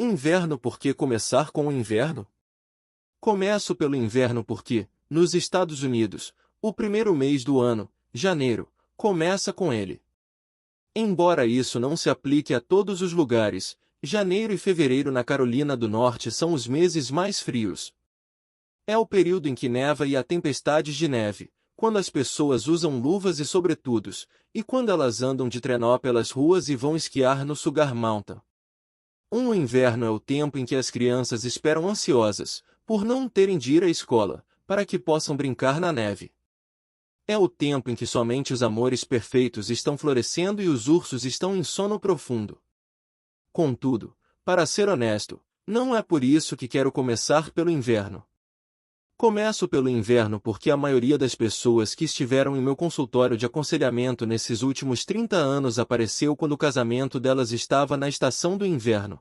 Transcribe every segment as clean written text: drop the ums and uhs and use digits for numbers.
Inverno. Por que começar com o inverno? Começo pelo inverno porque, nos Estados Unidos, o primeiro mês do ano, janeiro, começa com ele. Embora isso não se aplique a todos os lugares, janeiro e fevereiro na Carolina do Norte são os meses mais frios. É o período em que neva e há tempestades de neve, quando as pessoas usam luvas e sobretudos, e quando elas andam de trenó pelas ruas e vão esquiar no Sugar Mountain. O inverno é o tempo em que as crianças esperam ansiosas, por não terem de ir à escola, para que possam brincar na neve. É o tempo em que somente os amores perfeitos estão florescendo e os ursos estão em sono profundo. Contudo, para ser honesto, não é por isso que quero começar pelo inverno. Começo pelo inverno porque a maioria das pessoas que estiveram em meu consultório de aconselhamento nesses últimos 30 anos apareceu quando o casamento delas estava na estação do inverno.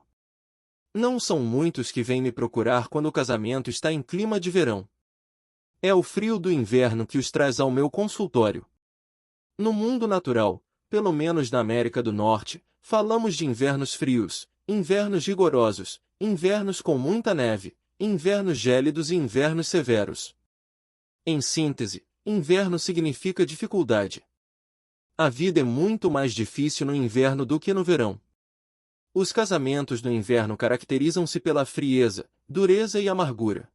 Não são muitos que vêm me procurar quando o casamento está em clima de verão. É o frio do inverno que os traz ao meu consultório. No mundo natural, pelo menos na América do Norte, falamos de invernos frios, invernos rigorosos, invernos com muita neve, invernos gélidos e invernos severos. Em síntese, inverno significa dificuldade. A vida é muito mais difícil no inverno do que no verão. Os casamentos no inverno caracterizam-se pela frieza, dureza e amargura.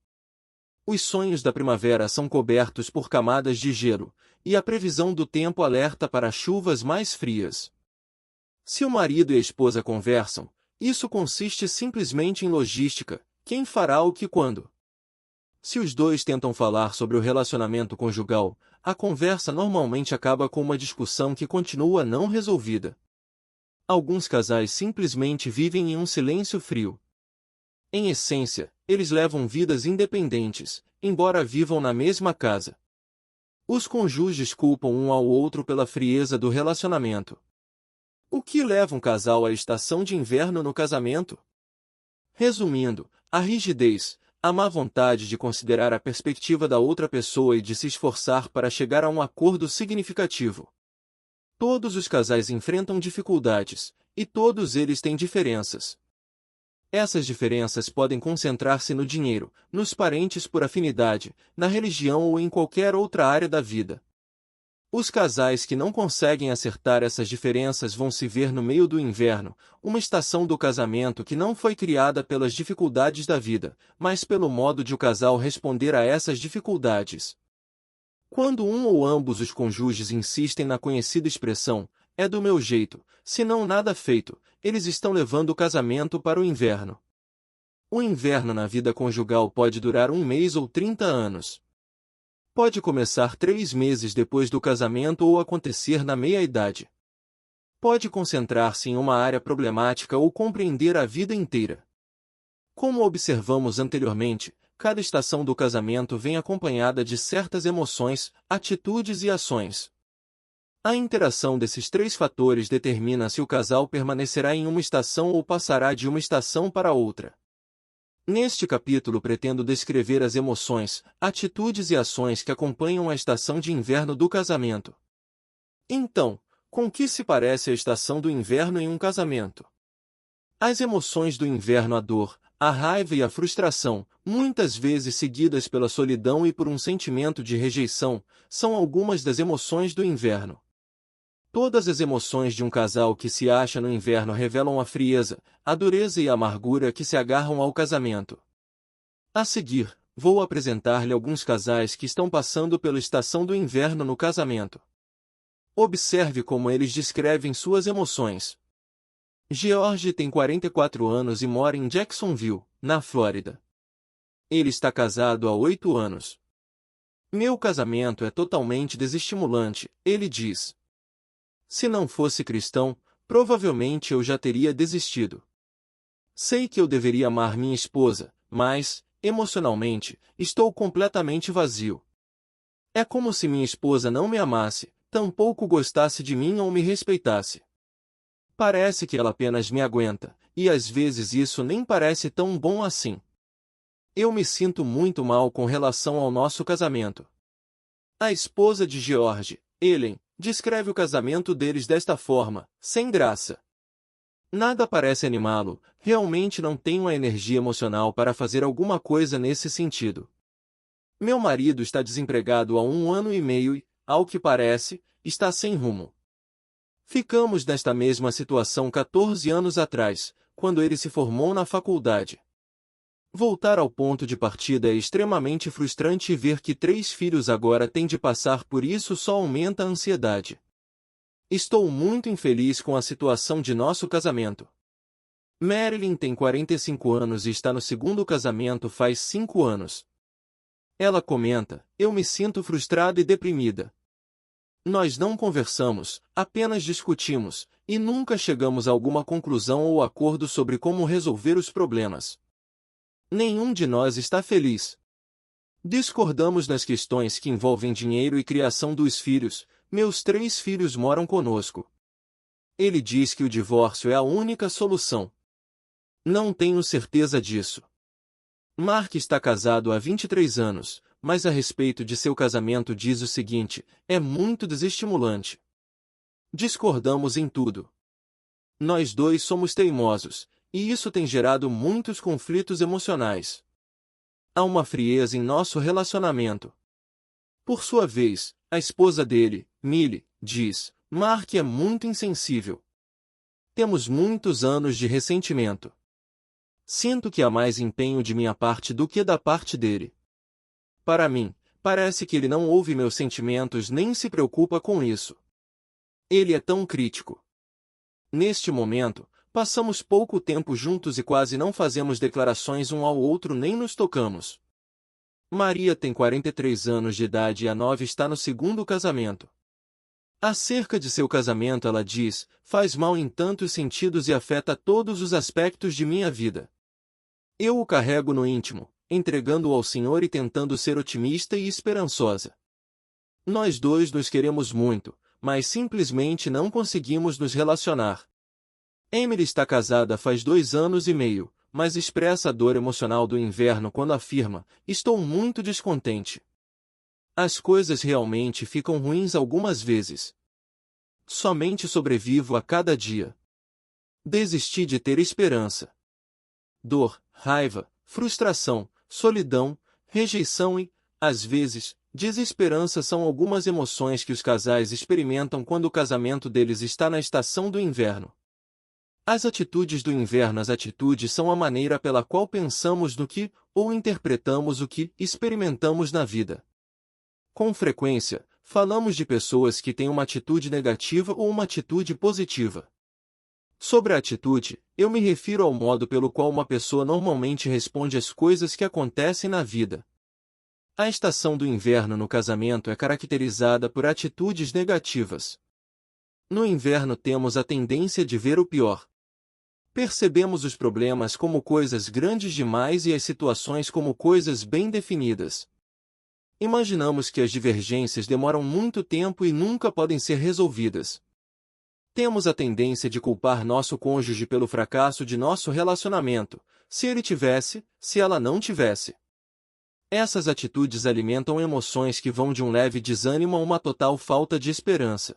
Os sonhos da primavera são cobertos por camadas de gelo, e a previsão do tempo alerta para chuvas mais frias. Se o marido e a esposa conversam, isso consiste simplesmente em logística, quem fará o que quando. Se os dois tentam falar sobre o relacionamento conjugal, a conversa normalmente acaba com uma discussão que continua não resolvida. Alguns casais simplesmente vivem em um silêncio frio. Em essência, eles levam vidas independentes, embora vivam na mesma casa. Os cônjuges culpam um ao outro pela frieza do relacionamento. O que leva um casal à estação de inverno no casamento? Resumindo, a rigidez, a má vontade de considerar a perspectiva da outra pessoa e de se esforçar para chegar a um acordo significativo. Todos os casais enfrentam dificuldades, e todos eles têm diferenças. Essas diferenças podem concentrar-se no dinheiro, nos parentes por afinidade, na religião ou em qualquer outra área da vida. Os casais que não conseguem acertar essas diferenças vão se ver no meio do inverno, uma estação do casamento que não foi criada pelas dificuldades da vida, mas pelo modo de o casal responder a essas dificuldades. Quando um ou ambos os cônjuges insistem na conhecida expressão, é do meu jeito, senão nada feito, eles estão levando o casamento para o inverno. O inverno na vida conjugal pode durar 1 mês ou 30 anos. Pode começar 3 meses depois do casamento ou acontecer na meia-idade. Pode concentrar-se em uma área problemática ou compreender a vida inteira. Como observamos anteriormente, cada estação do casamento vem acompanhada de certas emoções, atitudes e ações. A interação desses 3 fatores determina se o casal permanecerá em uma estação ou passará de uma estação para outra. Neste capítulo pretendo descrever as emoções, atitudes e ações que acompanham a estação de inverno do casamento. Então, com que se parece a estação do inverno em um casamento? As emoções do inverno, a dor, a raiva e a frustração, muitas vezes seguidas pela solidão e por um sentimento de rejeição, são algumas das emoções do inverno. Todas as emoções de um casal que se acha no inverno revelam a frieza, a dureza e a amargura que se agarram ao casamento. A seguir, vou apresentar-lhe alguns casais que estão passando pela estação do inverno no casamento. Observe como eles descrevem suas emoções. George tem 44 anos e mora em Jacksonville, na Flórida. Ele está casado há 8 anos. Meu casamento é totalmente desestimulante, ele diz. Se não fosse cristão, provavelmente eu já teria desistido. Sei que eu deveria amar minha esposa, mas, emocionalmente, estou completamente vazio. É como se minha esposa não me amasse, tampouco gostasse de mim ou me respeitasse. Parece que ela apenas me aguenta, e às vezes isso nem parece tão bom assim. Eu me sinto muito mal com relação ao nosso casamento. A esposa de George, Ellen, descreve o casamento deles desta forma: sem graça. Nada parece animá-lo, realmente não tenho a energia emocional para fazer alguma coisa nesse sentido. Meu marido está desempregado há 1 ano e meio e, ao que parece, está sem rumo. Ficamos nesta mesma situação 14 anos atrás, quando ele se formou na faculdade. Voltar ao ponto de partida é extremamente frustrante e ver que 3 filhos agora têm de passar por isso só aumenta a ansiedade. Estou muito infeliz com a situação de nosso casamento. Marilyn tem 45 anos e está no segundo casamento faz 5 anos. Ela comenta: eu me sinto frustrada e deprimida. Nós não conversamos, apenas discutimos, e nunca chegamos a alguma conclusão ou acordo sobre como resolver os problemas. Nenhum de nós está feliz. Discordamos nas questões que envolvem dinheiro e criação dos filhos. Meus 3 filhos moram conosco. Ele diz que o divórcio é a única solução. Não tenho certeza disso. Mark está casado há 23 anos, mas a respeito de seu casamento diz o seguinte: é muito desestimulante. Discordamos em tudo. Nós dois somos teimosos, e isso tem gerado muitos conflitos emocionais. Há uma frieza em nosso relacionamento. Por sua vez, a esposa dele, Millie, diz: Mark é muito insensível. Temos muitos anos de ressentimento. Sinto que há mais empenho de minha parte do que da parte dele. Para mim, parece que ele não ouve meus sentimentos nem se preocupa com isso. Ele é tão crítico. Neste momento, passamos pouco tempo juntos e quase não fazemos declarações um ao outro nem nos tocamos. Maria tem 43 anos de idade e a 9 está no segundo casamento. Acerca de seu casamento ela diz: faz mal em tantos sentidos e afeta todos os aspectos de minha vida. Eu o carrego no íntimo, entregando-o ao Senhor e tentando ser otimista e esperançosa. Nós dois nos queremos muito, mas simplesmente não conseguimos nos relacionar. Emily está casada faz 2 anos e meio, mas expressa a dor emocional do inverno quando afirma: estou muito descontente. As coisas realmente ficam ruins algumas vezes. Somente sobrevivo a cada dia. Desisti de ter esperança. Dor, raiva, frustração, solidão, rejeição e, às vezes, desesperança são algumas emoções que os casais experimentam quando o casamento deles está na estação do inverno. As atitudes do inverno. As atitudes são a maneira pela qual pensamos no que, ou interpretamos o que, experimentamos na vida. Com frequência, falamos de pessoas que têm uma atitude negativa ou uma atitude positiva. Sobre a atitude, eu me refiro ao modo pelo qual uma pessoa normalmente responde às coisas que acontecem na vida. A estação do inverno no casamento é caracterizada por atitudes negativas. No inverno temos a tendência de ver o pior. Percebemos os problemas como coisas grandes demais e as situações como coisas bem definidas. Imaginamos que as divergências demoram muito tempo e nunca podem ser resolvidas. Temos a tendência de culpar nosso cônjuge pelo fracasso de nosso relacionamento, se ele tivesse, se ela não tivesse. Essas atitudes alimentam emoções que vão de um leve desânimo a uma total falta de esperança.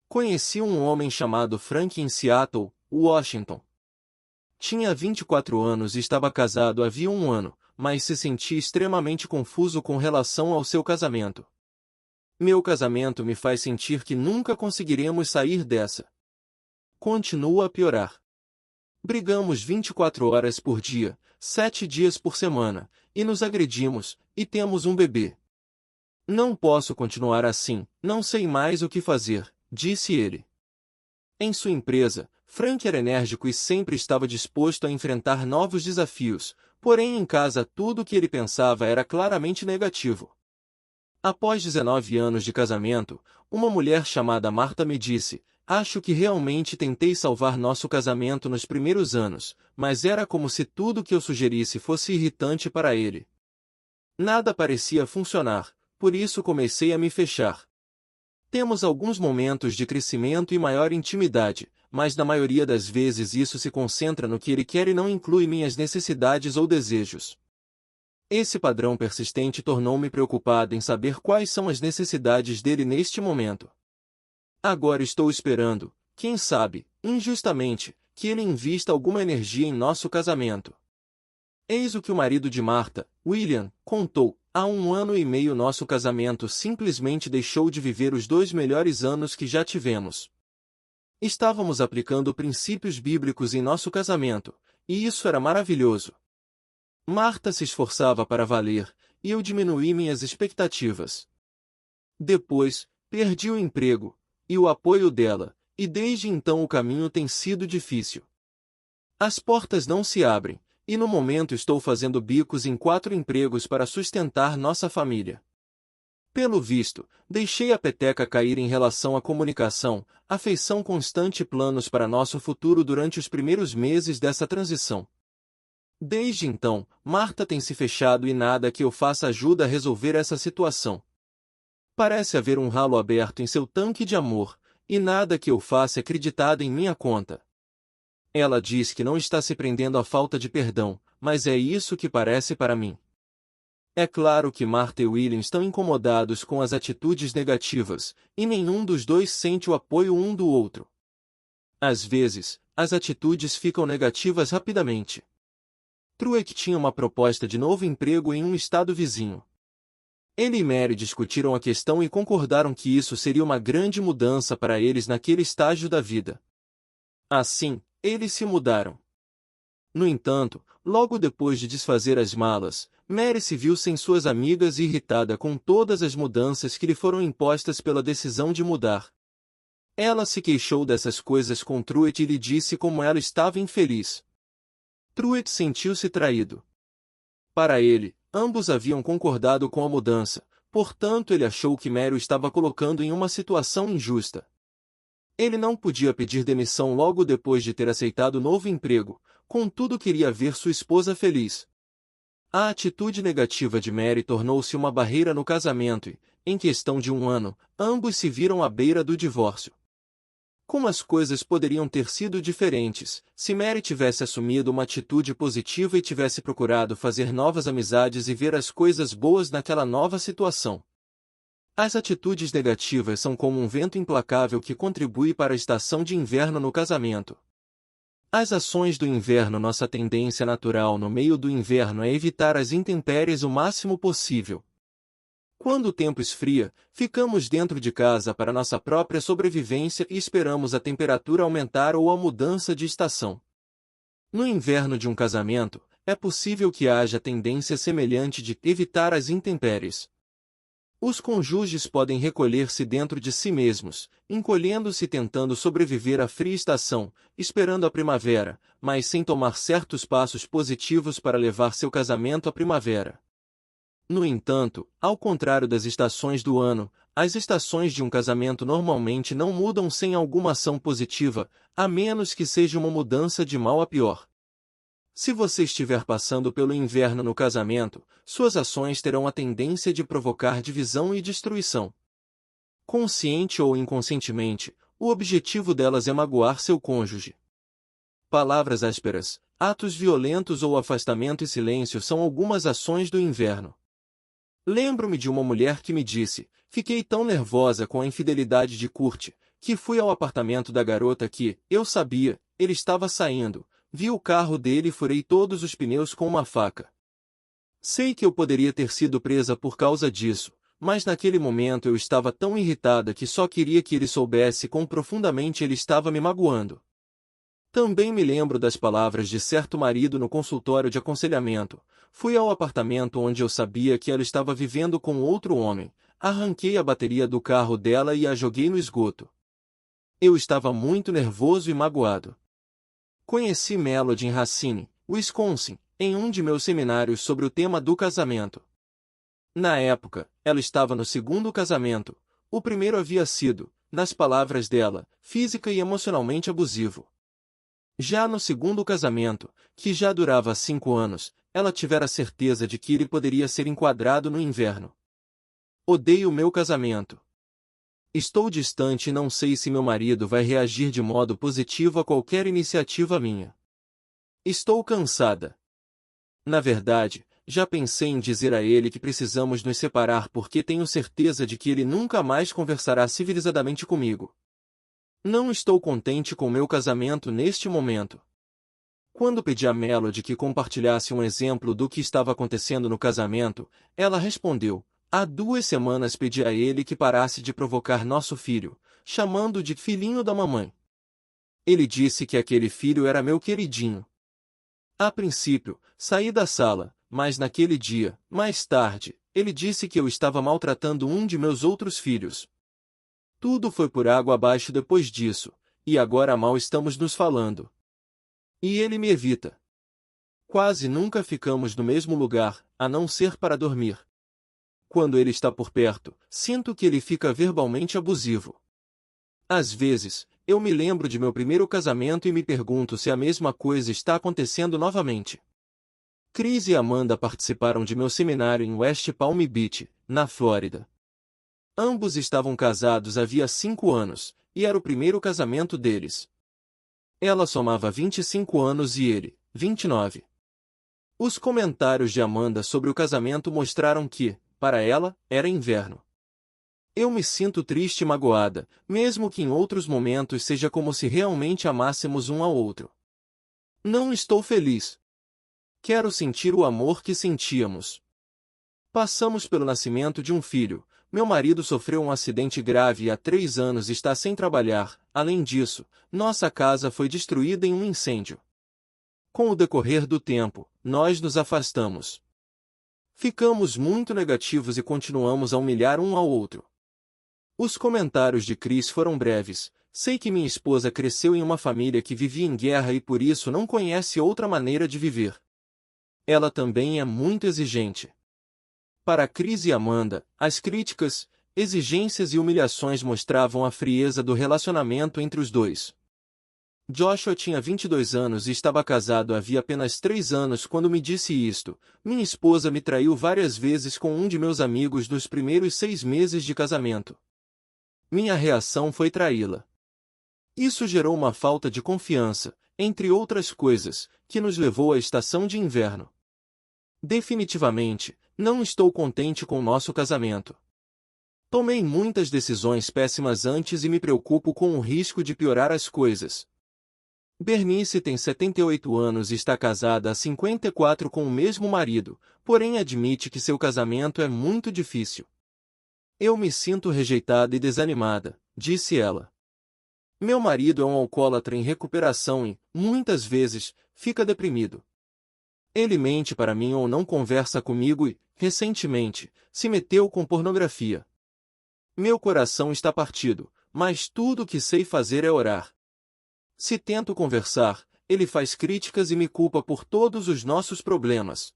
Conheci um homem chamado Frank em Seattle, Washington. Tinha 24 anos e estava casado havia 1 ano, mas se sentia extremamente confuso com relação ao seu casamento. Meu casamento me faz sentir que nunca conseguiremos sair dessa. Continua a piorar. Brigamos 24 horas por dia, 7 dias por semana, e nos agredimos, e temos um bebê. Não posso continuar assim, não sei mais o que fazer, disse ele. Em sua empresa, Frank era enérgico e sempre estava disposto a enfrentar novos desafios, porém em casa tudo o que ele pensava era claramente negativo. Após 19 anos de casamento, uma mulher chamada Marta me disse: acho que realmente tentei salvar nosso casamento nos primeiros anos, mas era como se tudo que eu sugerisse fosse irritante para ele. Nada parecia funcionar, por isso comecei a me fechar. Temos alguns momentos de crescimento e maior intimidade, mas na maioria das vezes isso se concentra no que ele quer e não inclui minhas necessidades ou desejos. Esse padrão persistente tornou-me preocupada em saber quais são as necessidades dele neste momento. Agora estou esperando, quem sabe, injustamente, que ele invista alguma energia em nosso casamento. Eis o que o marido de Marta, William, contou. Há 1 ano e meio nosso casamento simplesmente deixou de viver os 2 melhores anos que já tivemos. Estávamos aplicando princípios bíblicos em nosso casamento, e isso era maravilhoso. Marta se esforçava para valer, e eu diminuí minhas expectativas. Depois, perdi o emprego, e o apoio dela, e desde então o caminho tem sido difícil. As portas não se abrem, e no momento estou fazendo bicos em 4 empregos para sustentar nossa família. Pelo visto, deixei a peteca cair em relação à comunicação, afeição constante e planos para nosso futuro durante os primeiros meses dessa transição. Desde então, Marta tem se fechado e nada que eu faça ajuda a resolver essa situação. Parece haver um ralo aberto em seu tanque de amor, e nada que eu faça é acreditado em minha conta. Ela diz que não está se prendendo à falta de perdão, mas é isso que parece para mim. É claro que Marta e William estão incomodados com as atitudes negativas, e nenhum dos dois sente o apoio um do outro. Às vezes, as atitudes ficam negativas rapidamente. Truett tinha uma proposta de novo emprego em um estado vizinho. Ele e Mary discutiram a questão e concordaram que isso seria uma grande mudança para eles naquele estágio da vida. Assim, eles se mudaram. No entanto, logo depois de desfazer as malas, Mary se viu sem suas amigas e irritada com todas as mudanças que lhe foram impostas pela decisão de mudar. Ela se queixou dessas coisas com Truett e lhe disse como ela estava infeliz. Truett sentiu-se traído. Para ele, ambos haviam concordado com a mudança, portanto ele achou que Mary o estava colocando em uma situação injusta. Ele não podia pedir demissão logo depois de ter aceitado o novo emprego, contudo queria ver sua esposa feliz. A atitude negativa de Mary tornou-se uma barreira no casamento e, em questão de 1 ano, ambos se viram à beira do divórcio. Como as coisas poderiam ter sido diferentes, se Mary tivesse assumido uma atitude positiva e tivesse procurado fazer novas amizades e ver as coisas boas naquela nova situação? As atitudes negativas são como um vento implacável que contribui para a estação de inverno no casamento. As ações do inverno. Nossa tendência natural no meio do inverno é evitar as intempéries o máximo possível. Quando o tempo esfria, ficamos dentro de casa para nossa própria sobrevivência e esperamos a temperatura aumentar ou a mudança de estação. No inverno de um casamento, é possível que haja tendência semelhante de evitar as intempéries. Os cônjuges podem recolher-se dentro de si mesmos, encolhendo-se e tentando sobreviver à fria estação, esperando a primavera, mas sem tomar certos passos positivos para levar seu casamento à primavera. No entanto, ao contrário das estações do ano, as estações de um casamento normalmente não mudam sem alguma ação positiva, a menos que seja uma mudança de mal a pior. Se você estiver passando pelo inverno no casamento, suas ações terão a tendência de provocar divisão e destruição. Consciente ou inconscientemente, o objetivo delas é magoar seu cônjuge. Palavras ásperas, atos violentos ou afastamento e silêncio são algumas ações do inverno. Lembro-me de uma mulher que me disse: fiquei tão nervosa com a infidelidade de Kurt, que fui ao apartamento da garota que, eu sabia, ele estava saindo. Vi o carro dele e furei todos os pneus com uma faca. Sei que eu poderia ter sido presa por causa disso, mas naquele momento eu estava tão irritada que só queria que ele soubesse quão profundamente ele estava me magoando. Também me lembro das palavras de certo marido no consultório de aconselhamento. Fui ao apartamento onde eu sabia que ela estava vivendo com outro homem, arranquei a bateria do carro dela e a joguei no esgoto. Eu estava muito nervoso e magoado. Conheci Melody em Racine, Wisconsin, em um de meus seminários sobre o tema do casamento. Na época, ela estava no segundo casamento. O primeiro havia sido, nas palavras dela, física e emocionalmente abusivo. Já no segundo casamento, que já durava 5 anos, ela tivera certeza de que ele poderia ser enquadrado no inverno. Odeio meu casamento. Estou distante e não sei se meu marido vai reagir de modo positivo a qualquer iniciativa minha. Estou cansada. Na verdade, já pensei em dizer a ele que precisamos nos separar porque tenho certeza de que ele nunca mais conversará civilizadamente comigo. Não estou contente com meu casamento neste momento. Quando pedi a Melody que compartilhasse um exemplo do que estava acontecendo no casamento, ela respondeu: há 2 semanas pedi a ele que parasse de provocar nosso filho, chamando-o de filhinho da mamãe. Ele disse que aquele filho era meu queridinho. A princípio, saí da sala, mas naquele dia, mais tarde, ele disse que eu estava maltratando um de meus outros filhos. Tudo foi por água abaixo depois disso, e agora mal estamos nos falando. E ele me evita. Quase nunca ficamos no mesmo lugar, a não ser para dormir. Quando ele está por perto, sinto que ele fica verbalmente abusivo. Às vezes, eu me lembro de meu primeiro casamento e me pergunto se a mesma coisa está acontecendo novamente. Chris e Amanda participaram de meu seminário em West Palm Beach, na Flórida. Ambos estavam casados havia 5 anos, e era o primeiro casamento deles. Ela somava 25 anos e ele, 29. Os comentários de Amanda sobre o casamento mostraram que, para ela, era inverno. Eu me sinto triste e magoada, mesmo que em outros momentos seja como se realmente amássemos um ao outro. Não estou feliz. Quero sentir o amor que sentíamos. Passamos pelo nascimento de um filho. Meu marido sofreu um acidente grave e há 3 anos está sem trabalhar. Além disso, nossa casa foi destruída em um incêndio. Com o decorrer do tempo, nós nos afastamos. Ficamos muito negativos e continuamos a humilhar um ao outro. Os comentários de Chris foram breves. Sei que minha esposa cresceu em uma família que vivia em guerra e por isso não conhece outra maneira de viver. Ela também é muito exigente. Para Chris e Amanda, as críticas, exigências e humilhações mostravam a frieza do relacionamento entre os dois. Joshua tinha 22 anos e estava casado havia apenas 3 anos quando me disse isto. Minha esposa me traiu várias vezes com um de meus amigos nos primeiros 6 meses de casamento. Minha reação foi traí-la. Isso gerou uma falta de confiança, entre outras coisas, que nos levou à estação de inverno. Definitivamente, não estou contente com nosso casamento. Tomei muitas decisões péssimas antes e me preocupo com o risco de piorar as coisas. Bernice tem 78 anos e está casada há 54 com o mesmo marido, porém admite que seu casamento é muito difícil. Eu me sinto rejeitada e desanimada, disse ela. Meu marido é um alcoólatra em recuperação e, muitas vezes, fica deprimido. Ele mente para mim ou não conversa comigo e, recentemente, se meteu com pornografia. Meu coração está partido, mas tudo o que sei fazer é orar. Se tento conversar, ele faz críticas e me culpa por todos os nossos problemas.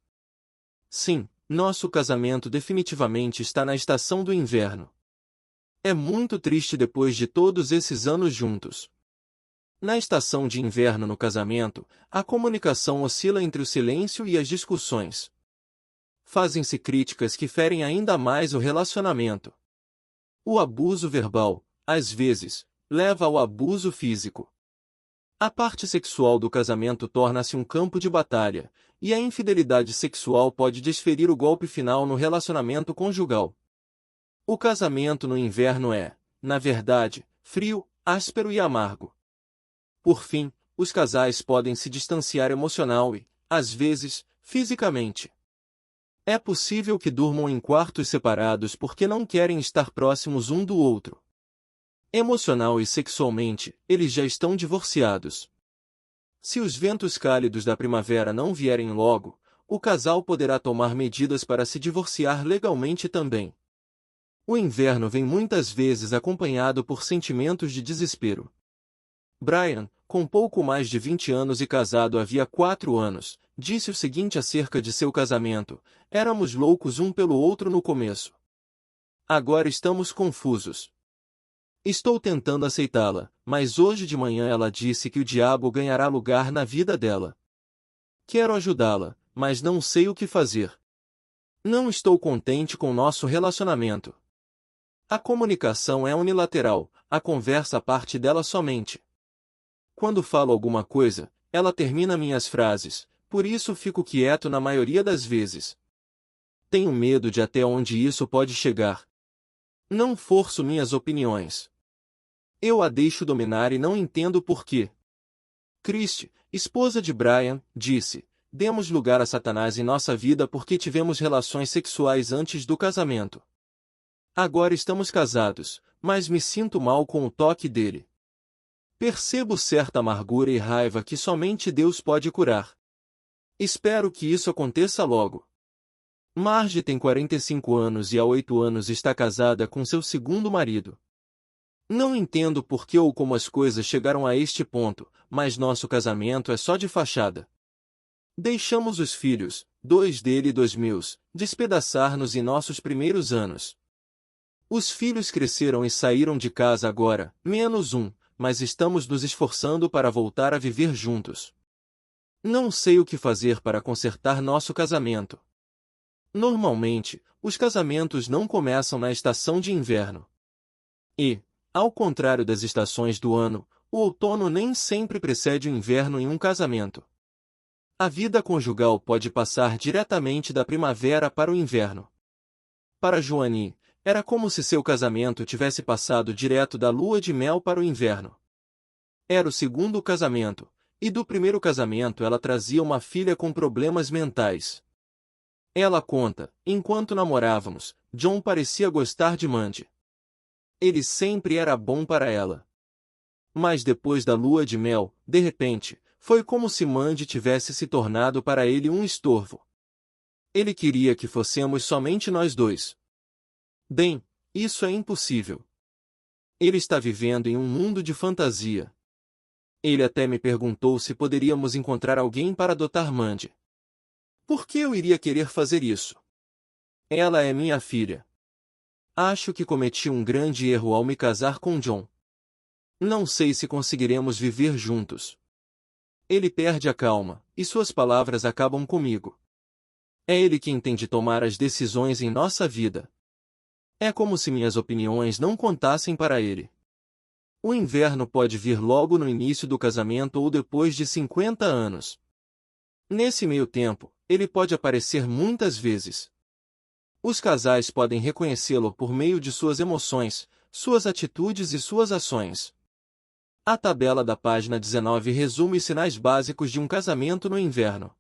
Sim, nosso casamento definitivamente está na estação do inverno. É muito triste depois de todos esses anos juntos. Na estação de inverno no casamento, a comunicação oscila entre o silêncio e as discussões. Fazem-se críticas que ferem ainda mais o relacionamento. O abuso verbal, às vezes, leva ao abuso físico. A parte sexual do casamento torna-se um campo de batalha, e a infidelidade sexual pode desferir o golpe final no relacionamento conjugal. O casamento no inverno é, na verdade, frio, áspero e amargo. Por fim, os casais podem se distanciar emocional e, às vezes, fisicamente. É possível que durmam em quartos separados porque não querem estar próximos um do outro. Emocional e sexualmente, eles já estão divorciados. Se os ventos cálidos da primavera não vierem logo, o casal poderá tomar medidas para se divorciar legalmente também. O inverno vem muitas vezes acompanhado por sentimentos de desespero. Brian, com pouco mais de 20 anos e casado havia 4 anos, disse o seguinte acerca de seu casamento: éramos loucos um pelo outro no começo. Agora estamos confusos. Estou tentando aceitá-la, mas hoje de manhã ela disse que o diabo ganhará lugar na vida dela. Quero ajudá-la, mas não sei o que fazer. Não estou contente com nosso relacionamento. A comunicação é unilateral, a conversa parte dela somente. Quando falo alguma coisa, ela termina minhas frases, por isso fico quieto na maioria das vezes. Tenho medo de até onde isso pode chegar. Não forço minhas opiniões. Eu a deixo dominar e não entendo por quê. Christie, esposa de Brian, disse: demos lugar a Satanás em nossa vida porque tivemos relações sexuais antes do casamento. Agora estamos casados, mas me sinto mal com o toque dele. Percebo certa amargura e raiva que somente Deus pode curar. Espero que isso aconteça logo. Marge tem 45 anos e há 8 anos está casada com seu segundo marido. Não entendo por que ou como as coisas chegaram a este ponto, mas nosso casamento é só de fachada. Deixamos os filhos, 2 dele e 2 meus, despedaçar-nos em nossos primeiros anos. Os filhos cresceram e saíram de casa agora, menos um, mas estamos nos esforçando para voltar a viver juntos. Não sei o que fazer para consertar nosso casamento. Normalmente, os casamentos não começam na estação de inverno. E, ao contrário das estações do ano, o outono nem sempre precede o inverno em um casamento. A vida conjugal pode passar diretamente da primavera para o inverno. Para Joanie, era como se seu casamento tivesse passado direto da lua de mel para o inverno. Era o segundo casamento, e do primeiro casamento ela trazia uma filha com problemas mentais. Ela conta: enquanto namorávamos, John parecia gostar de Mandy. Ele sempre era bom para ela. Mas depois da lua de mel, de repente, foi como se Mandy tivesse se tornado para ele um estorvo. Ele queria que fossemos somente nós dois. Bem, isso é impossível. Ele está vivendo em um mundo de fantasia. Ele até me perguntou se poderíamos encontrar alguém para adotar Mandy. Por que eu iria querer fazer isso? Ela é minha filha. Acho que cometi um grande erro ao me casar com John. Não sei se conseguiremos viver juntos. Ele perde a calma, e suas palavras acabam comigo. É ele quem tem de tomar as decisões em nossa vida. É como se minhas opiniões não contassem para ele. O inverno pode vir logo no início do casamento ou depois de 50 anos. Nesse meio tempo, ele pode aparecer muitas vezes. Os casais podem reconhecê-lo por meio de suas emoções, suas atitudes e suas ações. A tabela da página 19 resume os sinais básicos de um casamento no inverno.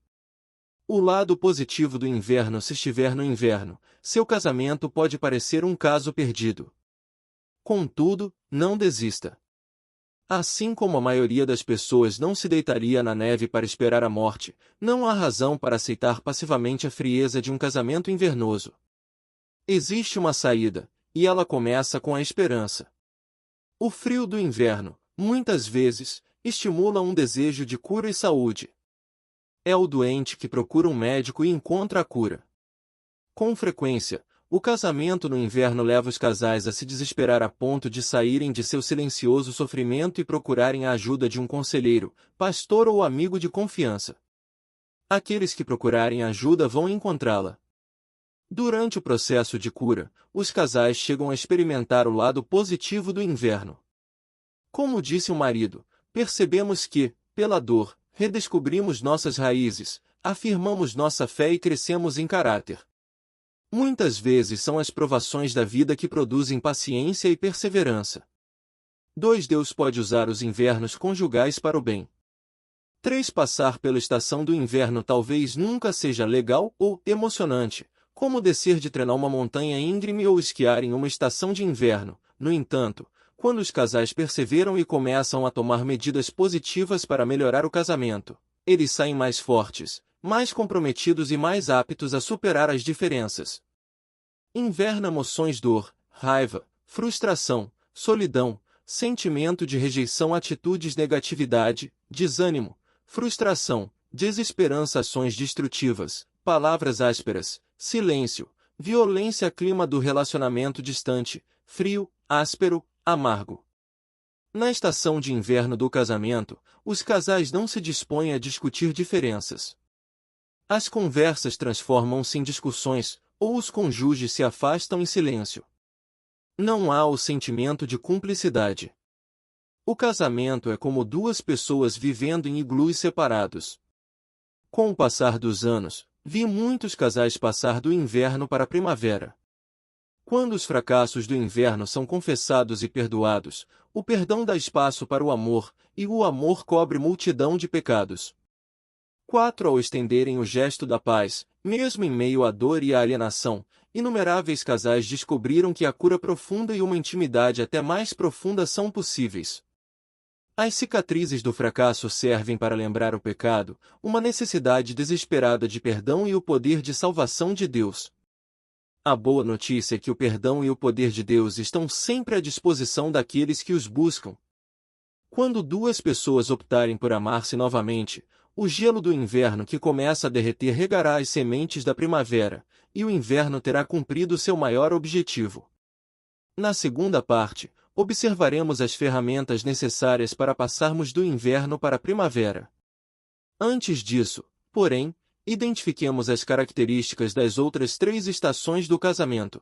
O lado positivo do inverno: se estiver no inverno, seu casamento pode parecer um caso perdido. Contudo, não desista. Assim como a maioria das pessoas não se deitaria na neve para esperar a morte, não há razão para aceitar passivamente a frieza de um casamento invernoso. Existe uma saída, e ela começa com a esperança. O frio do inverno, muitas vezes, estimula um desejo de cura e saúde. É o doente que procura um médico e encontra a cura. Com frequência, o casamento no inverno leva os casais a se desesperar a ponto de saírem de seu silencioso sofrimento e procurarem a ajuda de um conselheiro, pastor ou amigo de confiança. Aqueles que procurarem ajuda vão encontrá-la. Durante o processo de cura, os casais chegam a experimentar o lado positivo do inverno. Como disse o marido, percebemos que, pela dor, redescobrimos nossas raízes, afirmamos nossa fé e crescemos em caráter. Muitas vezes são as provações da vida que produzem paciência e perseverança. 2. Deus pode usar os invernos conjugais para o bem. 3. Passar pela estação do inverno talvez nunca seja legal ou emocionante, como descer de treinar uma montanha íngreme ou esquiar em uma estação de inverno. No entanto, quando os casais perseveram e começam a tomar medidas positivas para melhorar o casamento, eles saem mais fortes, mais comprometidos e mais aptos a superar as diferenças. Inverno: emoções: dor, raiva, frustração, solidão, sentimento de rejeição, atitudes, negatividade, desânimo, frustração, desesperança, ações destrutivas, palavras ásperas, silêncio, violência, clima do relacionamento distante, frio, áspero, amargo. Na estação de inverno do casamento, os casais não se dispõem a discutir diferenças. As conversas transformam-se em discussões, ou os cônjuges se afastam em silêncio. Não há o sentimento de cumplicidade. O casamento é como duas pessoas vivendo em iglus separados. Com o passar dos anos, vi muitos casais passar do inverno para a primavera. Quando os fracassos do inverno são confessados e perdoados, o perdão dá espaço para o amor, e o amor cobre multidão de pecados. 4. Ao estenderem o gesto da paz, mesmo em meio à dor e à alienação, inumeráveis casais descobriram que a cura profunda e uma intimidade até mais profunda são possíveis. As cicatrizes do fracasso servem para lembrar o pecado, uma necessidade desesperada de perdão e o poder de salvação de Deus. A boa notícia é que o perdão e o poder de Deus estão sempre à disposição daqueles que os buscam. Quando duas pessoas optarem por amar-se novamente, o gelo do inverno que começa a derreter regará as sementes da primavera, e o inverno terá cumprido seu maior objetivo. Na segunda parte, observaremos as ferramentas necessárias para passarmos do inverno para a primavera. Antes disso, porém, identifiquemos as características das outras 3 estações do casamento.